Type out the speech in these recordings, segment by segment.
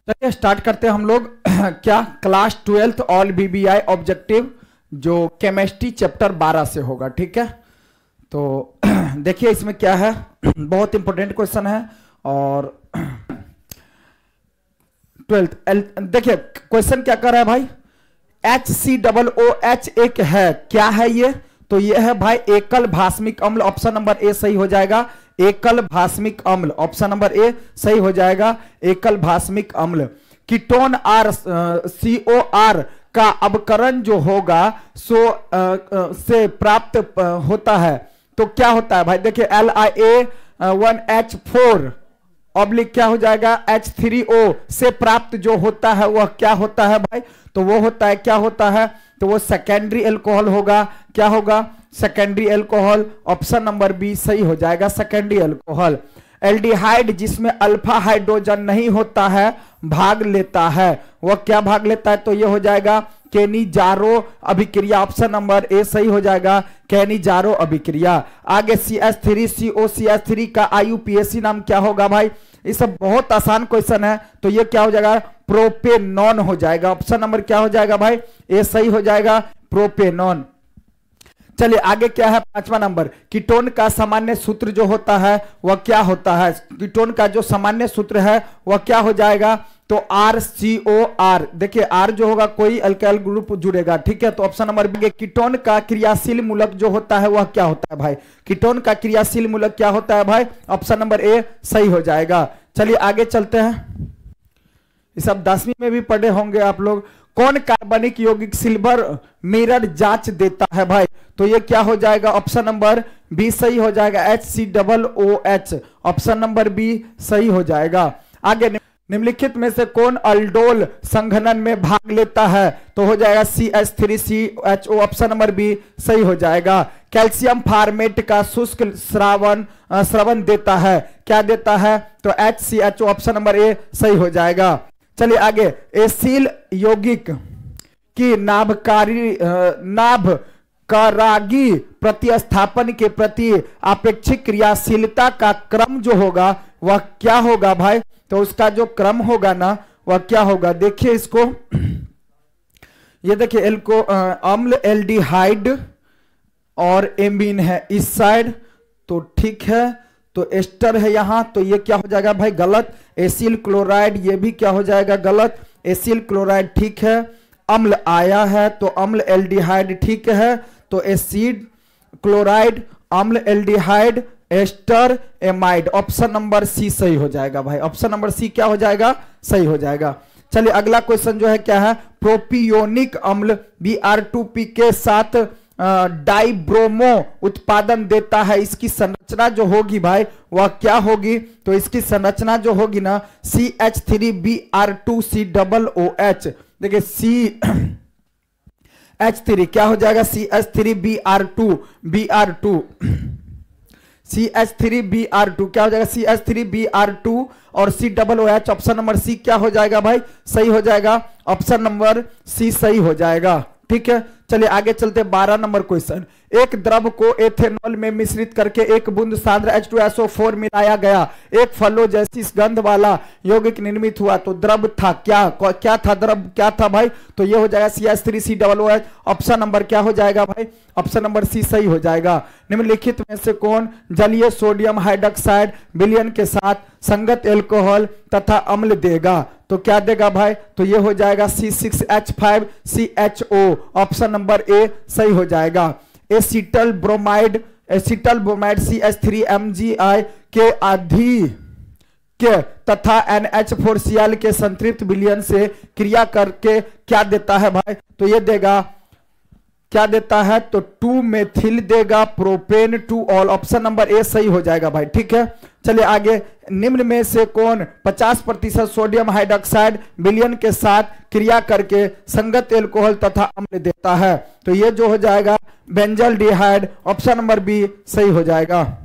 चलिए स्टार्ट करते हैं हम लोग क्या class 12th all BBI objective जो केमिस्ट्री चैप्टर 12 से होगा। ठीक है, तो देखिए इसमें क्या है, बहुत इंपॉर्टेंट क्वेश्चन है। और 12th देखिए क्वेश्चन क्या कर रहा है भाई, HCOOH एक है, क्या है ये, तो ये है भाई एकल भास्मिक अम्ल। ऑप्शन नंबर ए सही हो जाएगा, एकल भास्मिक अम्ल। ऑप्शन नंबर ए सही हो जाएगा, एकल भास्मिक अम्ल। कीटोन COR का अवकरण जो होगा से प्राप्त होता है, तो क्या होता है भाई, देखिए LiA1H4 ऑब्लिक क्या हो जाएगा H3O से प्राप्त जो होता है वह क्या होता है भाई, तो वो होता है, क्या होता है, तो वो सेकेंडरी एल्कोहल होगा। क्या होगा, secondary alcohol. Option number B सही हो जाएगा, सेकेंडरी एल्कोहल। एल्डिहाइड जिसमें अल्फा हाइड्रोजन नहीं होता है भाग लेता है, वह क्या भाग लेता है, तो ये हो जाएगा केनिजारो अभिक्रिया। ऑप्शन नंबर ए सही हो जाएगा, केनिजारो अभिक्रिया। आगे CH3COCH3 का IUPAC नाम क्या होगा भाई, ये सब बहुत आसान क्वेश्चन है, तो ये क्या हो जाएगा, प्रोपेनॉन हो जाएगा। ऑप्शन नंबर क्या हो जाएगा भाई, ए सही हो जाएगा, प्रोपेनॉन। चलिए आगे क्या है, 5वां नंबर, कीटोन का सामान्य सूत्र जो होता है वह क्या होता है। कीटोन का जो सामान्य सूत्र है वह क्या हो जाएगा, तो RCOR। देखिए R जो होगा कोई अल्काइल ग्रुप जुड़ेगा। ठीक है, तो ऑप्शन नंबर बी। कीटोन का क्रियाशील मूलक जो होता है वह क्या होता है भाई, कीटोन का क्रियाशील मूलक क्या होता है भाई, ऑप्शन नंबर ए सही हो जाएगा। चलिए आगे चलते हैं, ये सब 10वीं में भी पढ़े होंगे आप लोग। कौन कार्बनिक यौगिक सिल्वर मिरर जांच देता है भाई, तो ये क्या हो जाएगा, ऑप्शन नंबर बी सही हो जाएगा, HCOOH। ऑप्शन नंबर बी सही हो जाएगा। आगे निम्नलिखित में से कौन अल्डोल संघनन में भाग लेता है, तो हो जाएगा CH3CHO। ऑप्शन नंबर बी सही हो जाएगा। कैल्शियम फार्मेट का शुष्क स्रवन देता है, क्या देता है, तो HCHO। ऑप्शन नंबर ए सही हो जाएगा। चलिए आगे, एसिल यौगिक की नाभकारागी प्रतिस्थापन के प्रति आपेक्षिक क्रियाशीलता का क्रम जो होगा वह क्या होगा भाई, तो उसका जो क्रम होगा ना वह क्या होगा, देखिए इसको, ये देखिए अम्ल एल्डिहाइड और एमीन है इस साइड, तो ठीक है, तो एस्टर है यहां, तो ये क्या हो जाएगा भाई गलत। एसिल क्लोराइड ये भी क्या हो जाएगा गलत, एसिल क्लोराइड ठीक है। अम्ल आया है तो अम्ल एल्डिहाइड ठीक है, तो एसिड क्लोराइड अम्ल aldehyde ester amide. Option number C सही हो जाएगा भाई, ऑप्शन नंबर सी क्या हो जाएगा, सही हो जाएगा। चलिए अगला क्वेश्चन जो है क्या है, प्रोपियोनिक अम्ल Br2P के साथ डाइब्रोमो उत्पादन देता है, इसकी संरचना जो होगी भाई वह क्या होगी, तो इसकी संरचना जो होगी ना CH3Br2COOH। देखिए CH3 क्या हो जाएगा, CH3Br2 CH3Br2 क्या हो जाएगा, CH3Br2 और COOH। ऑप्शन नंबर सी क्या हो जाएगा भाई, सही हो जाएगा, ऑप्शन नंबर सी सही हो जाएगा। ठीक है, चलिए आगे चलते 12 नंबर क्वेश्चन। एक द्रव को एथेनॉल में मिश्रित करके एक बूंद सांद्र H2SO4 मिलाया गया, एक फलों जैसी गंध वाला यौगिक निर्मित हुआ, तो द्रव था क्या था, द्रव क्या था भाई, तो ये हो जाएगा CH3COOH। ऑप्शन नंबर क्या हो जाएगा भाई, ऑप्शन नंबर सी सही हो जाएगा। निम्नलिखित में से कौन जलीय सोडियम हाइड्रोक्साइड विलयन के साथ संगत एल्कोहल तथा अम्ल देगा, तो क्या देगा भाई, तो ये हो जाएगा C6H5CHO। ऑप्शन नंबर ए सही हो जाएगा। एसिटल ब्रोमाइड CH3MgI के के तथा NH4Cl के संतृप्त विलयन से क्रिया करके क्या देता है भाई, तो ये देगा, क्या देता है, तो 2 मेथिल देगा propane 2 all. Option number A सही हो जाएगा भाई। ठीक है, चलिए आगे, निम्न में से कौन 50% सोडियम हाइड्रोक्साइड विलयन के साथ क्रिया करके संगत एल्कोहल तथा अम्ल देता है, तो ये जो हो जाएगा बेंजल्डिहाइड। ऑप्शन नंबर बी सही हो जाएगा।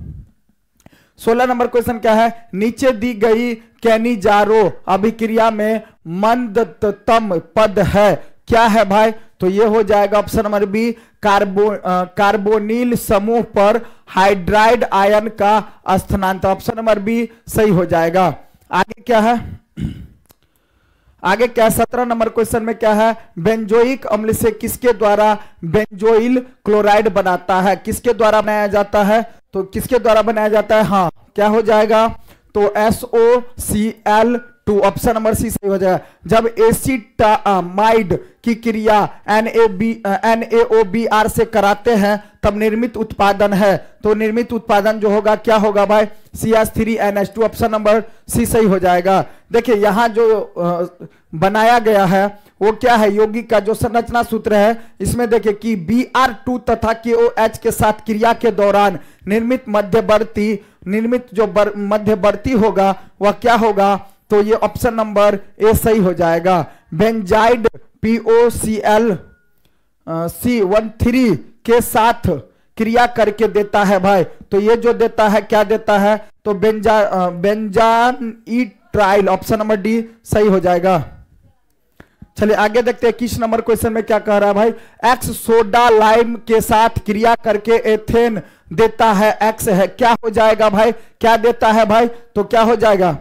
16 नंबर क्वेश्चन क्या है, नीचे दी गई केनिजारो अभिक्रिया में मंदतम पद है, क्या है भाई, तो ये हो जाएगा ऑप्शन नंबर बी कार्बोनिल समूह पर हाइड्राइड आयन का स्थानांतर। ऑप्शन नंबर बी सही हो जाएगा। आगे क्या है, आगे क्या 17 नंबर क्वेश्चन में क्या है, बेंजोइक अम्ल से किसके द्वारा बेंजोइल क्लोराइड बनाता है, किसके द्वारा बनाया जाता है, तो किसके द्वारा बनाया जाता है, हाँ क्या हो जाएगा, तो SOCl2 ऑप्शन नंबर सी सही हो जाएगा। जब एसिटामाइड की क्रिया NaOBr से कराते हैं तब निर्मित उत्पादन है, तो निर्मित उत्पादन जो होगा क्या होगा भाई, CH3NH2 ऑप्शन नंबर सी सही हो जाएगा। देखिए यहां जो बनाया गया है वो क्या है, यौगिक का जो संरचना सूत्र है इसमें देखिए कि Br2 तथा KOH के साथ क्रिया के दौरान निर्मित जो मध्यवर्ती होगा वह क्या होगा, तो ये ऑप्शन नंबर ए सही हो जाएगा। बेंजाइड POCl C13 के साथ क्रिया करके देता है भाई, तो ये जो देता है क्या देता है, तो बेंजानिट्राइल ऑप्शन नंबर डी सही हो जाएगा। चलिए आगे देखते हैं 21 नंबर क्वेश्चन में क्या कह रहा है भाई, एक्स सोडा लाइम के साथ क्रिया करके एथेन देता है, एक्स है क्या हो जाएगा भाई, क्या देता है भाई, तो क्या हो जाएगा,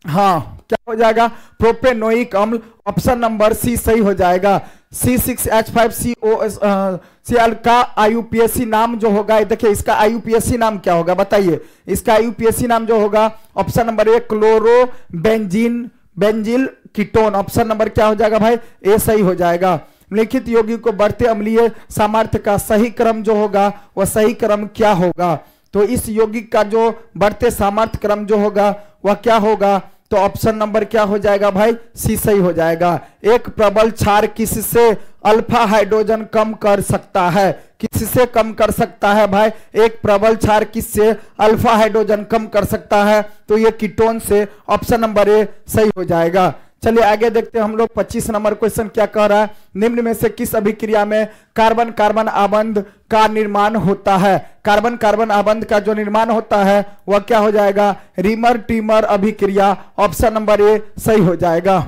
हाँ क्या हो जाएगा, प्रोपेनोइक अम्ल ऑप्शन नंबर सी सही हो जाएगा। C6H5COCl का IUPAC नाम जो होगा, देखिए इसका IUPAC नाम क्या होगा बताइए, इसका IUPAC नाम जो होगा option number A chloro benzyl ketone option number क्या हो जाएगा भाई, ए सही हो जाएगा। लिखित यौगिक को बढ़ते अम्लीय सामर्थ्य का सही क्रम जो होगा वह सही क्रम क्या होगा, तो इस यौगिक का जो बढ़ते सामर्थ्य क्रम जो होगा वह क्या होगा, तो ऑप्शन नंबर क्या हो जाएगा भाई, सी सही हो जाएगा। एक प्रबल क्षार किससे अल्फा हाइड्रोजन कम कर सकता है, किससे कम कर सकता है भाई, एक प्रबल क्षार किससे अल्फा हाइड्रोजन कम कर सकता है, तो ये कीटोन से ऑप्शन नंबर ए सही हो जाएगा। चलिए आगे देखते हैं हम लोग 25 नंबर क्वेश्चन क्या कह रहा है, निम्न में से किस अभिक्रिया में कार्बन कार्बन आबंध का निर्माण होता है, कार्बन कार्बन आबंध का जो निर्माण होता है वह क्या हो जाएगा, रीमर टीमर अभिक्रिया ऑप्शन नंबर ए सही हो जाएगा।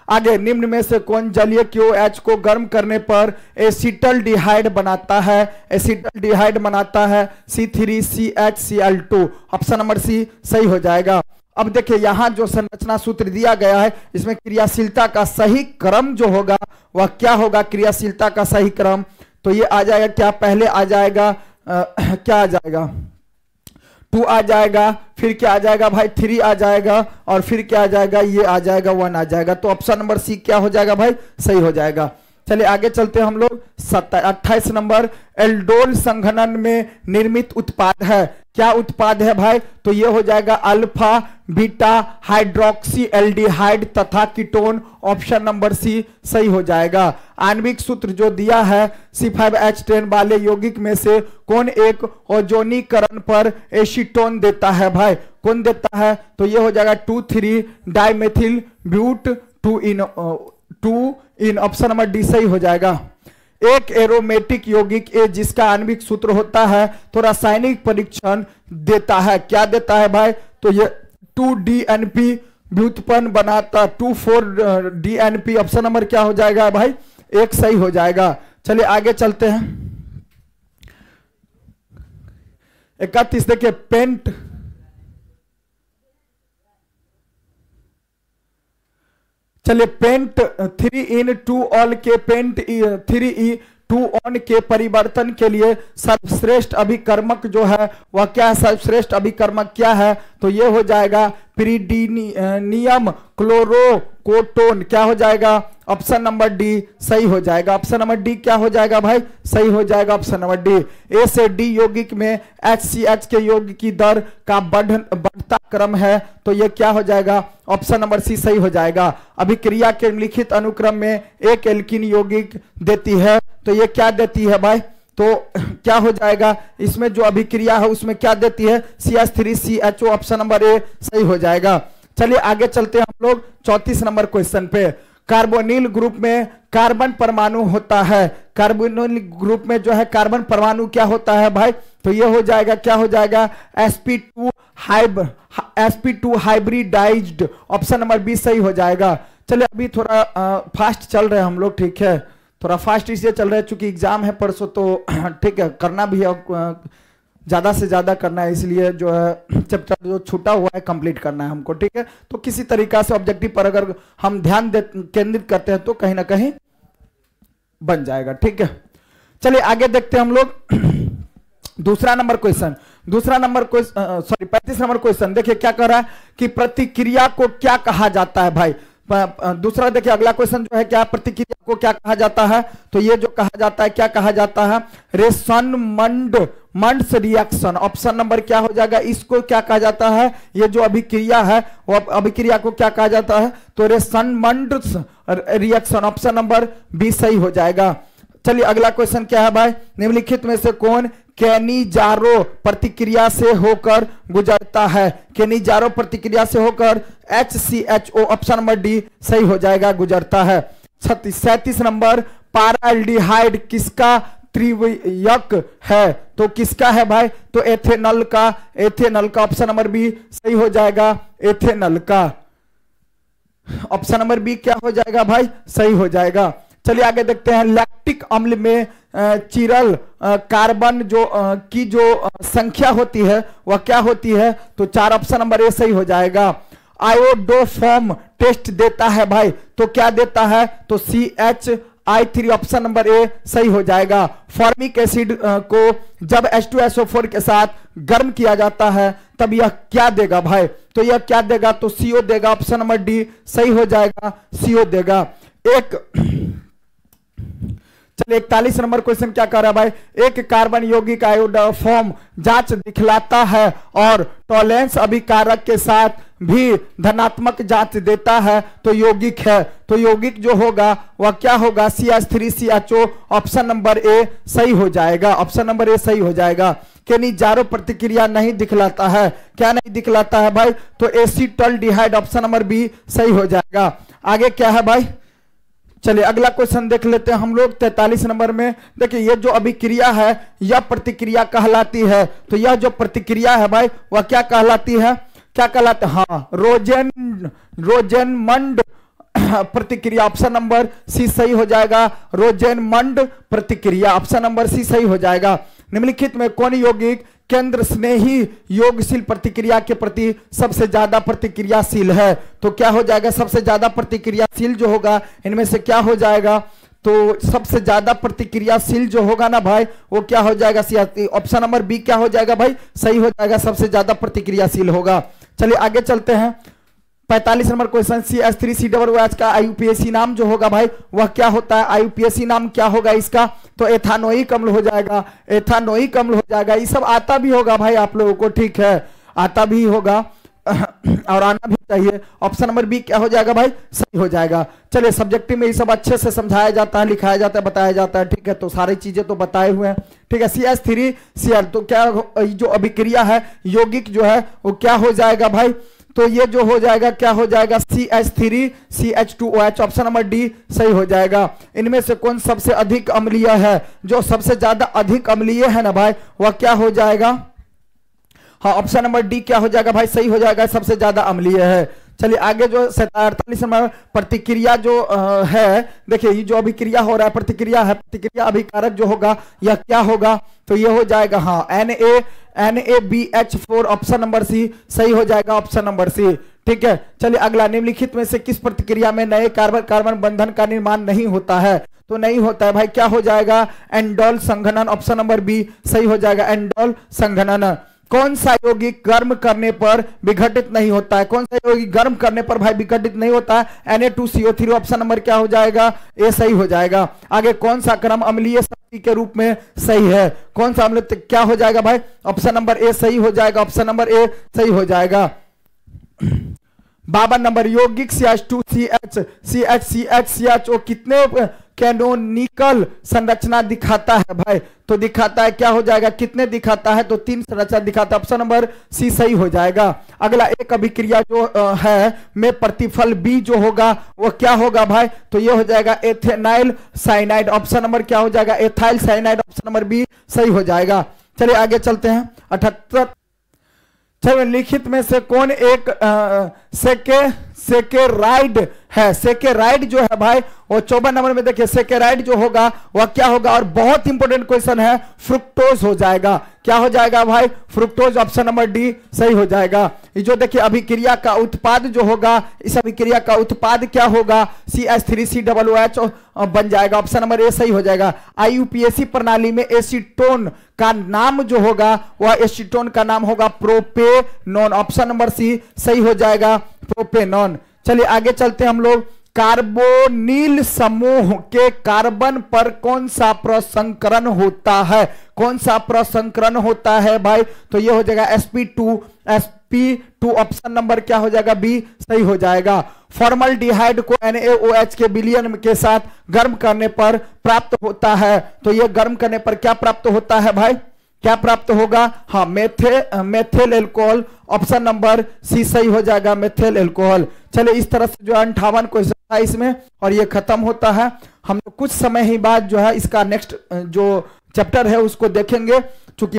आगे निम्न में से कौन जलीय KOH को गर्म करने पर एसिटल्डिहाइड बनाता है, एसिटल्डिहाइड बनाता है C3CHCl2 ऑप्शन नंबर सी सही हो जाएगा। अब देखिए यहां जो संरचना सूत्र दिया गया है इसमें क्रियाशीलता का सही क्रम जो होगा वह क्या होगा, क्रियाशीलता का सही क्रम, तो ये आ जाएगा क्या, पहले आ जाएगा क्या आ जाएगा 2 आ जाएगा, फिर क्या आ जाएगा भाई 3 आ जाएगा, और फिर क्या आ जाएगा, ये आ जाएगा 1 आ जाएगा, तो ऑप्शन नंबर सी क्या हो जाएगा भाई, सही हो जाएगा। चलिए आगे चलते हैं हम लोग 28 नंबर, एल्डोल संघनन में निर्मित उत्पाद है, क्या उत्पाद है भाई, तो ये हो जाएगा अल्फा बीटा हाइड्रोक्सी एल्डिहाइड तथा कीटोन ऑप्शन नंबर सी सही हो जाएगा। आणविक सूत्र जो दिया है C5H10 वाले यौगिक में से कौन एक ओजोनीकरण पर एसीटोन देता है भाई, कौन देता है, तो ये हो जाएगा 2,3 dimethyl but 2 ene option number D सही हो जाएगा। एक एरोमेटिक यौगिक ए जिसका आणविक सूत्र होता है तो रासायनिक परीक्षण देता है, क्या देता है भाई, तो ये 2-DNP व्युत्पन्न बनाता, 2,4-DNP ऑप्शन नंबर क्या हो जाएगा भाई, एक सही हो जाएगा। चलिए आगे चलते हैं 31 देखिए पेंट चलिए पेंट 3-in-2 ऑल के पेंट 3E2-on के परिवर्तन के लिए सर्वश्रेष्ठ अभिकर्मक जो है वह क्या है, सर्वश्रेष्ठ अभिकर्मक क्या है, तो ये हो जाएगा पिरीडीनियम क्लोरोकोटोन, क्या हो जाएगा ऑप्शन नंबर डी सही हो जाएगा। ऑप्शन नंबर डी क्या हो जाएगा भाई, सही हो जाएगा ऑप्शन नंबर डी। ए से डी यौगिक में HCH के यौगिक की दर का बढ़ता क्रम है, तो ये क्या हो जाएगा ऑप्शन नंबर सी सही हो जाएगा। अभिक्रिया के लिखित अनुक्रम में एक एल्कीन यौगिक देती है, तो ये क्या देती है भाई, तो क्या हो जाएगा, इसमें जो अभिक्रिया है उसमें क्या देती है CH3CHO ऑप्शन नंबर ए सही हो जाएगा। चलिए आगे चलते हैं हम लोग 34 नंबर क्वेश्चन पे। कार्बोनिल ग्रुप में कार्बन परमाणु होता है, कार्बोनिल ग्रुप में जो है कार्बन परमाणु क्या होता है भाई, तो ये हो जाएगा क्या हो जाएगा sp2 hybridised option number B सही हो जाएगा। चलिए अभी थोड़ा फास्ट चल रहे हैं हम लोग, ठीक है, थोड़ा फास्ट इसलिए चल रहा है चूंकि एग्जाम है परसों, तो ठीक है करना भी है, ज्यादा से ज्यादा करना है, इसलिए जो है चैप्टर जो छूटा हुआ है कंप्लीट करना है हमको, ठीक है। तो किसी तरीका से ऑब्जेक्टिव पर अगर हम ध्यान केंद्रित करते हैं तो कहीं ना कहीं बन जाएगा, ठीक है। चलिए आगे देखते हैं हम लोग दूसरा नंबर क्वेश्चन। 35 नंबर क्वेश्चन देखिए क्या कर रहा है कि प्रतिक्रिया को क्या कहा जाता है भाई। दूसरा देखिए अगला क्वेश्चन जो है क्या, प्रतिक्रिया को क्या कहा जाता है, तो ये जो कहा जाता है क्या कहा जाता है, रेसनमंड्स रिएक्शन। ऑप्शन नंबर क्या हो जाएगा, इसको क्या कहा जाता है, ये जो अभिक्रिया है वो अभिक्रिया को क्या कहा जाता है, तो रेसनमंड्स रिएक्शन। ऑप्शन नंबर बी सही हो जाएगा। चलिए अगला क्वेश्चन क्या है भाई, निम्नलिखित में से कौन केनिजारो प्रतिक्रिया से होकर गुजरता है। केनिजारो प्रतिक्रिया से होकर HCHO, ऑप्शन नंबर डी सही हो जाएगा, गुजरता है। 37 नंबर, पाराल्डिहाइड किसका त्रिवयक है, तो किसका है भाई, तो एथेनॉल का, ऑप्शन नंबर बी सही हो जाएगा, एथेनॉल का। ऑप्शन नंबर बी क्या हो जाएगा भाई, सही हो जाएगा। चलिए आगे देखते हैं, लैक्टिक अम्ल में चिरल कार्बन की जो संख्या होती है वह क्या होती है, तो 4, ऑप्शन नंबर ए सही हो जाएगा। आयोडोफॉर्म टेस्ट देता है भाई, तो क्या देता है, तो CHI3, ऑप्शन नंबर ए सही हो जाएगा। फॉर्मिक एसिड को जब H2SO4 के साथ गर्म किया जाता है तब यह क्या देगा भाई, तो यह क्या देगा, तो CO देगा, ऑप्शन नंबर डी सही हो जाएगा, CO देगा। चलिए 41 नंबर क्वेश्चन क्या कर रहा है भाई, एक कार्बन यौगिक आयोडोफॉर्म जांच दिखलाता है और टॉलेंस अभिकारक के साथ भी धनात्मक जांच देता है, तो यौगिक है, तो यौगिक जो होगा वह क्या होगा, CH3CHO, ऑप्शन नंबर ए सही हो जाएगा, ऑप्शन नंबर ए सही हो जाएगा। केनिजारो प्रतिक्रिया नहीं दिखलाता है, क्या नहीं दिखलाता है भाई, तो एसीटल्डिहाइड, ऑप्शन नंबर बी सही हो जाएगा। आगे क्या है भाई, चलिए अगला क्वेश्चन देख लेते हैं हम लोग 43 नंबर में। देखिए ये जो अभिक्रिया है यह प्रतिक्रिया कहलाती है, तो यह जो प्रतिक्रिया है भाई वह क्या कहलाती है, क्या कहलाते हैं, हाँ रोजेनमंड प्रतिक्रिया, ऑप्शन नंबर सी सही हो जाएगा, रोजेनमंड प्रतिक्रिया, ऑप्शन नंबर सी सही हो जाएगा। निम्नलिखित में कौन यौगिक केंद्र स्नेही योगशील प्रतिक्रिया के प्रति सबसे ज्यादा प्रतिक्रियाशील है, तो क्या हो जाएगा, सबसे ज्यादा प्रतिक्रियाशील जो होगा इनमें से क्या हो जाएगा, तो सबसे ज्यादा प्रतिक्रियाशील जो होगा ना भाई वो क्या हो जाएगा, ऑप्शन नंबर बी क्या हो जाएगा भाई, सही हो जाएगा, सबसे ज्यादा प्रतिक्रियाशील होगा। चलिए आगे चलते हैं 45 नंबर क्वेश्चन, CH3COOH का IUPAC नाम जो होगा भाई वह क्या होता है, IUPAC नाम क्या होगा इसका, तो एथानोइक अम्ल हो जाएगा, एथानोइक अम्ल हो जाएगा। ये सब आता भी होगा भाई आप लोगों को, ठीक है, आता भी होगा और आना भी चाहिए। ऑप्शन नंबर बी क्या हो जाएगा भाई, सही हो जाएगा। चलिए सब्जेक्टिव में ये सब अच्छे से समझाया जाता है, लिखाया जाता है, बताया जाता है, ठीक है, तो सारी चीजें तो बताए हुए हैं, ठीक है। CH3Cl तो क्या जो अभिक्रिया है यौगिक जो है वो क्या हो जाएगा भाई, तो ये जो हो जाएगा क्या हो जाएगा, CH3CH2OH, ऑप्शन नंबर डी सही हो जाएगा। इनमें से कौन सबसे अधिक अम्लीय है, जो सबसे ज्यादा अधिक अम्लीय है ना भाई वह क्या हो जाएगा, हाँ ऑप्शन नंबर डी क्या हो जाएगा भाई, सही हो जाएगा, सबसे ज्यादा अम्लीय है। चलिए आगे जो 48 नंबर प्रतिक्रिया जो है, देखिए ये जो अभिक्रिया हो रहा है प्रतिक्रिया है, प्रतिक्रिया अभिकारक जो होगा यह क्या होगा, तो ये हो जाएगा हाँ NaBH4, ऑप्शन नंबर सी सही हो जाएगा, ऑप्शन नंबर सी, ठीक है। चलिए अगला, निम्नलिखित में से किस प्रतिक्रिया में नए कार्बन कार्बन बंधन का निर्माण नहीं होता है, तो नहीं होता है भाई, क्या हो जाएगा, एंडोल संघनन, ऑप्शन नंबर बी सही हो जाएगा, एंडोल संघनन। कौन सा यौगिक गर्म करने पर विघटित नहीं होता है, कौन सा यौगिक गर्म करने पर भाई विघटित नहीं होता है, Na2CO3, ऑप्शन नंबर क्या हो जाएगा, ए सही हो जाएगा। आगे कौन सा क्रम अम्लीय शक्ति के रूप में सही है, कौन सा अम्ल क्या हो जाएगा भाई, ऑप्शन नंबर ए सही हो जाएगा, ऑप्शन नंबर ए सही हो जाएगा। 52 नंबर, यौगिक CH2CH CHCHO कितने कैनोनिकल संरचना दिखाता है भाई, तो दिखाता है क्या हो जाएगा, कितने दिखाता है, तो 3 संरचना दिखाता है, ऑप्शन नंबर सी सही हो जाएगा। अगला, एक अभिक्रिया जो है में प्रतिफल बी जो होगा वो क्या होगा भाई, तो ये हो जाएगा एथेनाइल साइनाइड, ऑप्शन नंबर क्या हो जाएगा, ethyl cyanide, option number B सही हो जाएगा। चलिए आगे चलते हैं 78 चलो लिखित में से कौन एक सेकेराइड है? सेकेराइड जो है भाई वो 54 नंबर में देखिए, सेकेराइड जो होगा वह क्या होगा, और बहुत इंपॉर्टेंट क्वेश्चन है, फ्रुक्टोज हो जाएगा। क्या हो जाएगा भाई? फ्रुक्टोज। ऑप्शन नंबर डी सही हो जाएगा। ये जो देखिए अभिक्रिया का उत्पाद जो होगा, इस अभिक्रिया का उत्पाद क्या होगा? CH3COOH बन जाएगा। ऑप्शन नंबर ए सही हो जाएगा। IUPAC प्रणाली में एसीटोन का नाम जो होगा वह एसीटोन का नाम होगा प्रोपेनॉन। ऑप्शन नंबर सी सही हो जाएगा, प्रोपेनॉन। चलिए आगे चलते हैं हम लोग। कार्बोनिल समूह के कार्बन पर कौन सा प्रसंकरण होता है? कौन सा प्रसंकरण होता है भाई? तो ये हो जाएगा sp2। ऑप्शन नंबर क्या हो जाएगा? बी सही हो जाएगा। फॉर्मल्डिहाइड को NaOH के विलयन के साथ गर्म करने पर प्राप्त होता है, तो ये गर्म करने पर क्या प्राप्त होता है भाई? क्या प्राप्त होगा? हाँ, methyl alcohol. Option number C सही हो जाएगा, मेथिल एल्कोहल। चले इस तरह से जो 58 क्वेश्चन था इसमें, और ये खत्म होता है। हम कुछ समय ही बाद जो है इसका नेक्स्ट जो चैप्टर है उसको देखेंगे, चूंकि